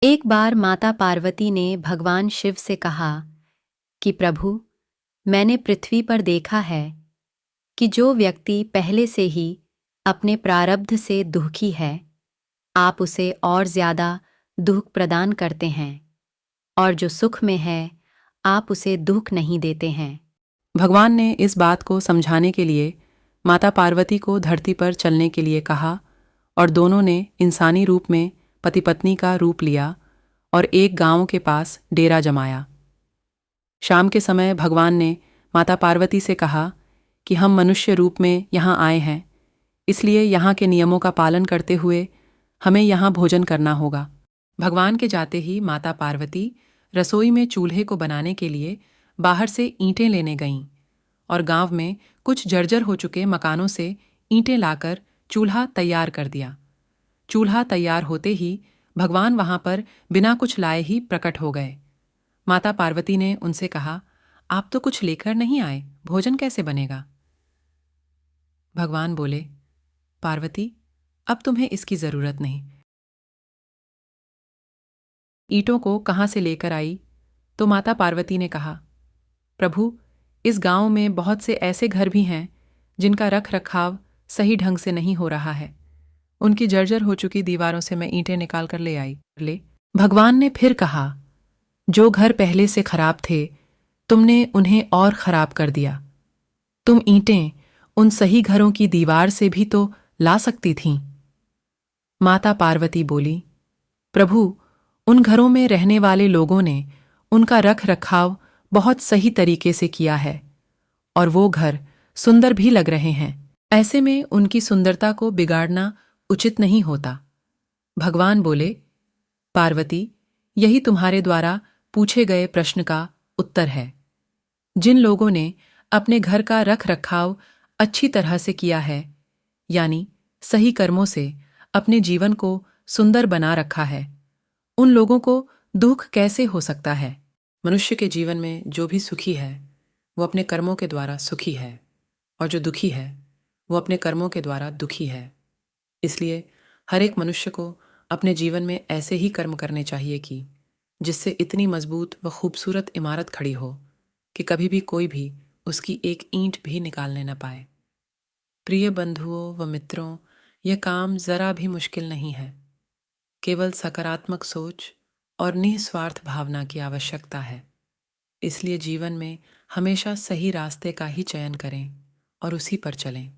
एक बार माता पार्वती ने भगवान शिव से कहा कि प्रभु, मैंने पृथ्वी पर देखा है कि जो व्यक्ति पहले से ही अपने प्रारब्ध से दुखी है, आप उसे और ज्यादा दुख प्रदान करते हैं, और जो सुख में है, आप उसे दुख नहीं देते हैं। भगवान ने इस बात को समझाने के लिए माता पार्वती को धरती पर चलने के लिए कहा और दोनों ने इंसानी रूप में पति पत्नी का रूप लिया और एक गांव के पास डेरा जमाया। शाम के समय भगवान ने माता पार्वती से कहा कि हम मनुष्य रूप में यहाँ आए हैं, इसलिए यहाँ के नियमों का पालन करते हुए हमें यहाँ भोजन करना होगा। भगवान के जाते ही माता पार्वती रसोई में चूल्हे को बनाने के लिए बाहर से ईंटें लेने गईं और गांव में कुछ जर्जर हो चुके मकानों से ईंटें लाकर चूल्हा तैयार कर दिया। चूल्हा तैयार होते ही भगवान वहां पर बिना कुछ लाए ही प्रकट हो गए। माता पार्वती ने उनसे कहा, आप तो कुछ लेकर नहीं आए, भोजन कैसे बनेगा? भगवान बोले, पार्वती, अब तुम्हें इसकी जरूरत नहीं। ईंटों को कहाँ से लेकर आई? तो माता पार्वती ने कहा, प्रभु, इस गांव में बहुत से ऐसे घर भी हैं जिनका रख रखाव सही ढंग से नहीं हो रहा है। उनकी जर्जर हो चुकी दीवारों से मैं ईंटें निकाल कर ले आई। भगवान ने फिर कहा, जो घर पहले से खराब थे तुमने उन्हें और खराब कर दिया। तुम ईंटें उन सही घरों की दीवार से भी तो ला सकती थीं। माता पार्वती बोली, प्रभु, उन घरों में रहने वाले लोगों ने उनका रख रखाव बहुत सही तरीके से किया है और वो घर सुंदर भी लग रहे हैं। ऐसे में उनकी सुंदरता को बिगाड़ना उचित नहीं होता। भगवान बोले, पार्वती, यही तुम्हारे द्वारा पूछे गए प्रश्न का उत्तर है। जिन लोगों ने अपने घर का रख रखाव अच्छी तरह से किया है, यानी सही कर्मों से अपने जीवन को सुंदर बना रखा है, उन लोगों को दुख कैसे हो सकता है? मनुष्य के जीवन में जो भी सुखी है वो अपने कर्मों के द्वारा सुखी है, और जो दुखी है वो अपने कर्मों के द्वारा दुखी है। इसलिए हर एक मनुष्य को अपने जीवन में ऐसे ही कर्म करने चाहिए कि जिससे इतनी मजबूत व खूबसूरत इमारत खड़ी हो कि कभी भी कोई भी उसकी एक ईंट भी निकालने न पाए। प्रिय बंधुओं व मित्रों, यह काम जरा भी मुश्किल नहीं है। केवल सकारात्मक सोच और निस्वार्थ भावना की आवश्यकता है। इसलिए जीवन में हमेशा सही रास्ते का ही चयन करें और उसी पर चलें।